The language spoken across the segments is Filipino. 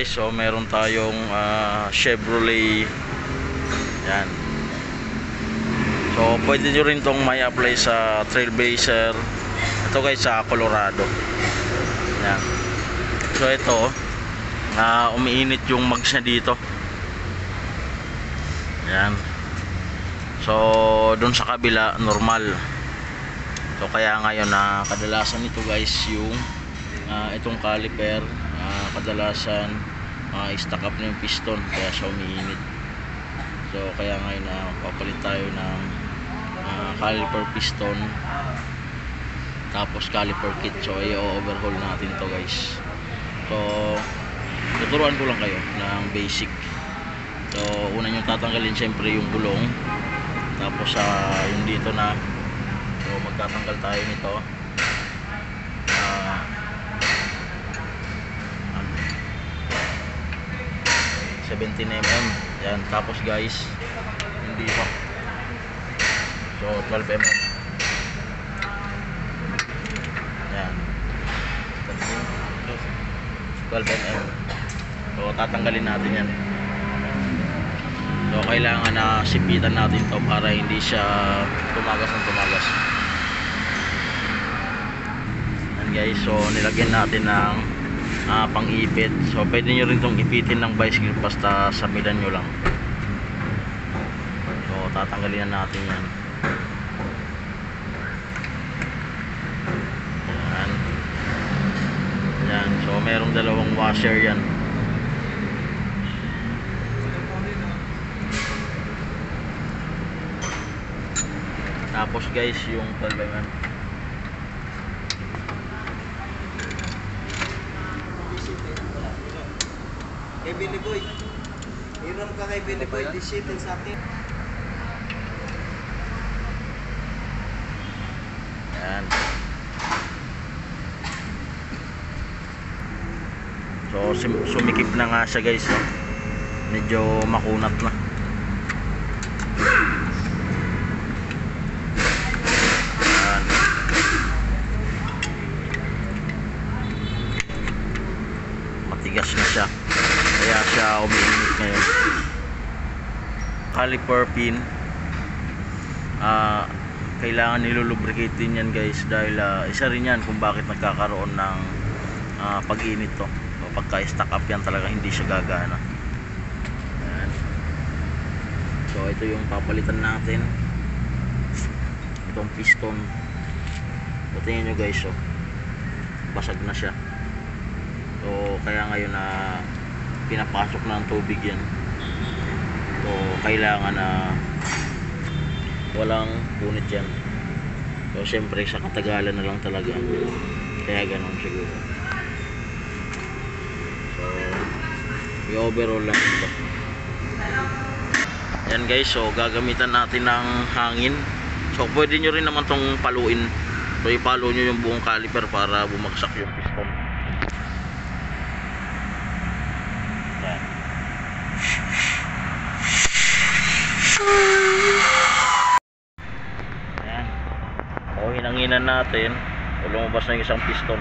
guys, so meron tayong Chevrolet. Yan. So pwede nyo rin tong may apply sa Trailblazer. Ito guys sa Colorado. Yan. So ito umiinit yung mags niya dito. Yan. So dun sa kabila normal. So kaya ngayon kadalasan nito guys yung itong caliper kadalasan i-stack up na yung piston kaya siya umiinit. So kaya ngayon papalit tayo ng caliper piston tapos caliper kit. So i-overhaul natin to guys. So tuturuan ko lang kayo ng basic. So una nyo tatanggalin syempre yung gulong, tapos yung dito na. So magtatanggal tayo nito 17mm. Yan. Tapos guys yung dito, so 12mm. Yan, 12mm. So tatanggalin natin yan. So kailangan sipitan natin to para hindi siya tumagas ng tumagas. Yan guys, so nilagyan natin ng pang-ipit. So pwede nyo rin itong ipitin ng bicycle basta samidan nyo lang. So tatanggalin na natin yan. Yan. Yan. So merong dalawang washer yan. Tapos guys yung 12mm. Kay Billy Boy, hiram ka kay Billy Boy, disitin sa akin. Yan. So sumikip na nga siya guys. Medyo makunat na. Yan. Matigas na siya. Kaya siya umiinit ngayon. Caliper pin, kailangan nilulubricate din yan guys, dahil isa rin yan kung bakit nagkakaroon ng pag-init to. So, pagka stack up yan talaga hindi siya gagana. Ayan. So ito yung papalitan natin, itong piston. So tingnan nyo guys, basag na siya. So kaya ngayon pinapasok na ng tubig yan. So kailangan walang punit yan. So syempre sa katagalan na lang talaga, kaya ganun siguro. So i-overall lang ito. Yan guys, so gagamitan natin ng hangin. So pwede nyo rin naman tong paluin. So ipalo nyo yung buong caliper para bumagsak yung piston. Ayan. O hinanginan natin, o lumabas na yung isang piston.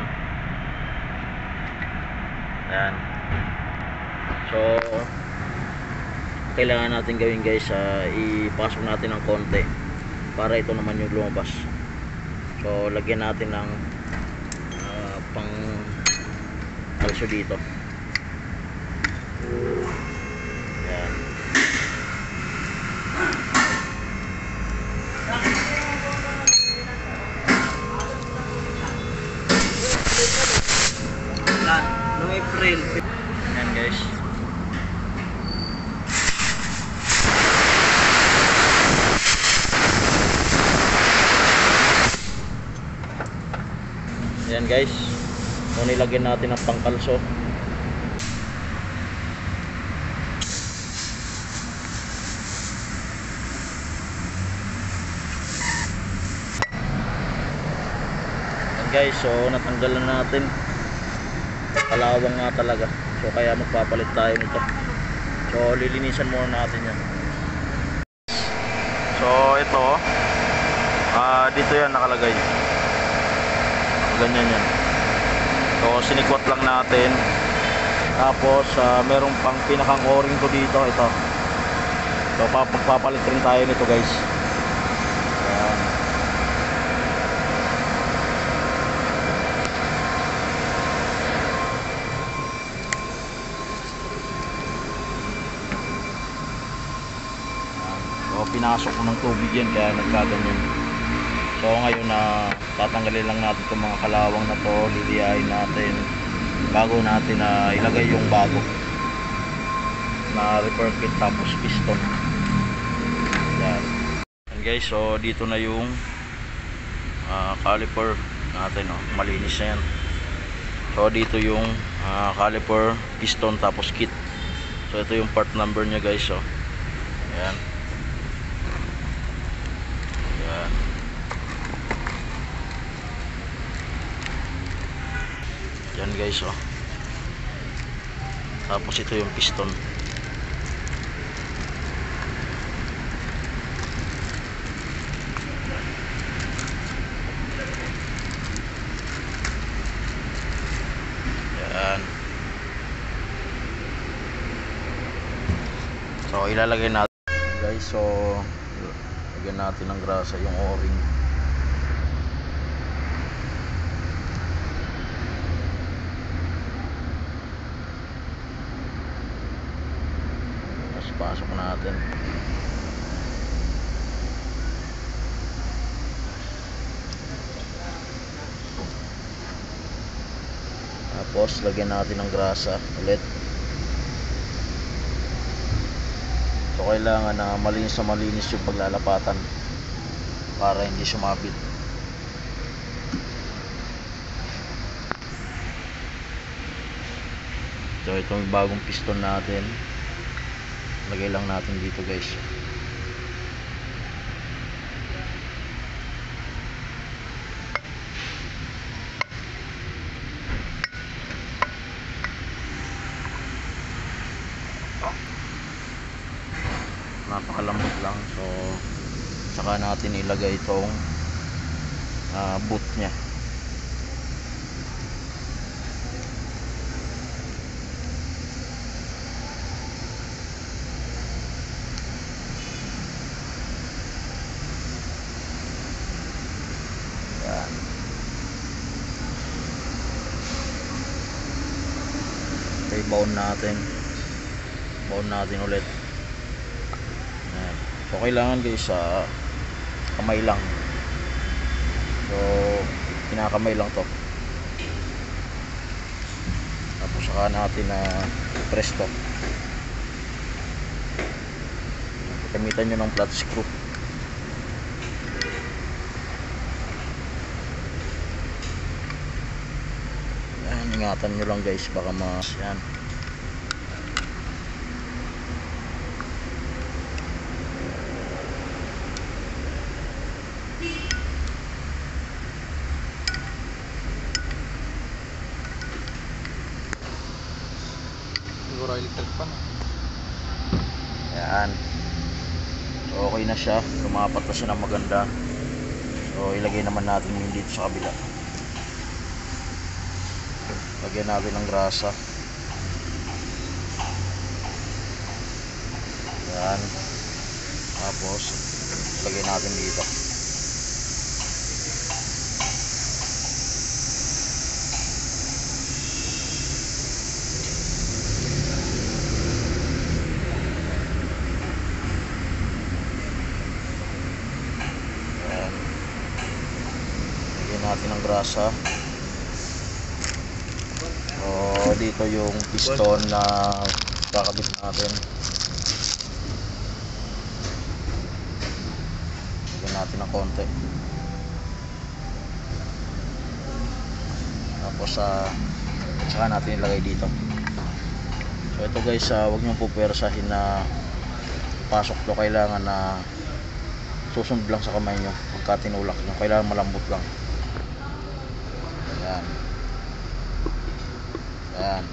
Ayan. So kailangan natin gawin guys, ipasok natin ng konti para ito naman yung lumabas. So lagyan natin ng pang kalsyo dito. Ayan. Noong April. Ayan guys. Ayan guys. So nilagyan natin ng pangkalso. Guys, so natanggalan natin, kalawang nga talaga. So kaya magpapalit tayo nito. So lilinisan muna natin yan. So ito dito yan nakalagay, ganyan yan. So sinikwat lang natin Tapos merong pang pinakang o-ring ko dito, ito. So pagpapalit rin tayo nito guys. Ayan. So pinasok ko ng tubig yan kaya nagkaganyan. So ngayon na tatanggalin lang natin itong mga kalawang na to, liliyain natin bago natin ilagay yung bago na repair kit tapos piston. Yan. And guys, so dito na yung caliper natin, oh. Malinis na yan. So dito yung caliper, piston tapos kit. So ito yung part number nya guys, oh. Ayan. Ayan. Yan guys, oh. Tapos ito yung piston. Yan. So ilalagay natin guys, so lagyan natin ng grasa yung o-ring. Pasok natin. Tapos lagyan natin ng grasa ulit. So kailangan na malinis yung paglalapatan para hindi sumabit. So itong bagong piston natin, lagay lang natin dito guys. Napakalambot lang. So saka natin ilagay itong boot nya. Okay, baon natin ulit. Ayan. So kailangan guys kamay lang. So kinakamay lang to. Tapos saka natin press to. Gamitan nyo ng flat screw. Ingatan nyo lang guys, baka yan. Siguro electric pan. Yan. So okay na siya, lumapat na siya ng maganda. So ilagay naman natin yung dito sa kabila. Lagyan natin ng grasa. Yan. Tapos lagyan natin dito. Yan. Lagyan natin ng grasa. So dito yung piston na kakabit natin. Lagyan natin ng konti. Tapos saka natin ilagay dito. So ito guys, huwag nyo pupersahin na pasok to. Kailangan na susunod lang sa kamay nyo pagka tinulak nyo. Kailangan malambot lang. Ayan. Ayan.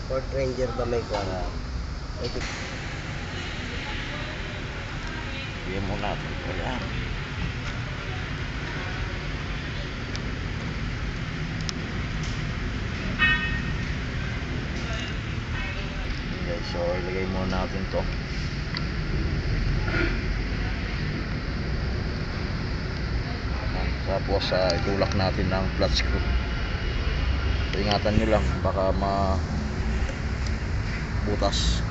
Ford Ranger ba may kuha? Bigyan mo natin. Ayan. naman natin to. Tapos itulak natin ng flat screw. Ingatan nyo lang baka butas.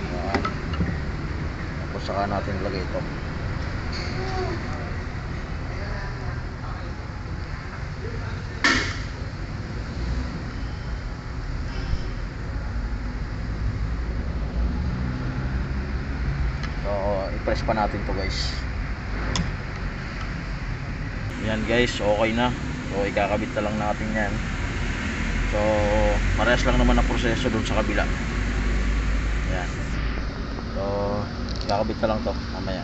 Yan. Tapos saka natin lagay ito. So i-press pa natin to guys. Yan guys, okay na. So ikakabit na lang natin yan. So parehas lang naman ang proseso dun sa kabila. Yan. So ikakabit na lang to mamaya.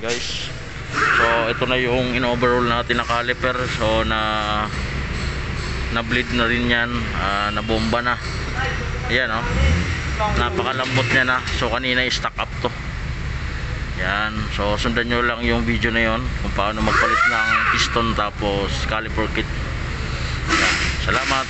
Guys, so ito na yung in-overhaul natin na caliper. So na bleed na rin yan, na bomba na. Ayan oh. Napakalambot niya na. So kanina i-stack up to. Yan, so sundan nyo lang yung video na yon kung paano magpalit ng piston tapos caliper kit. Yan. Salamat.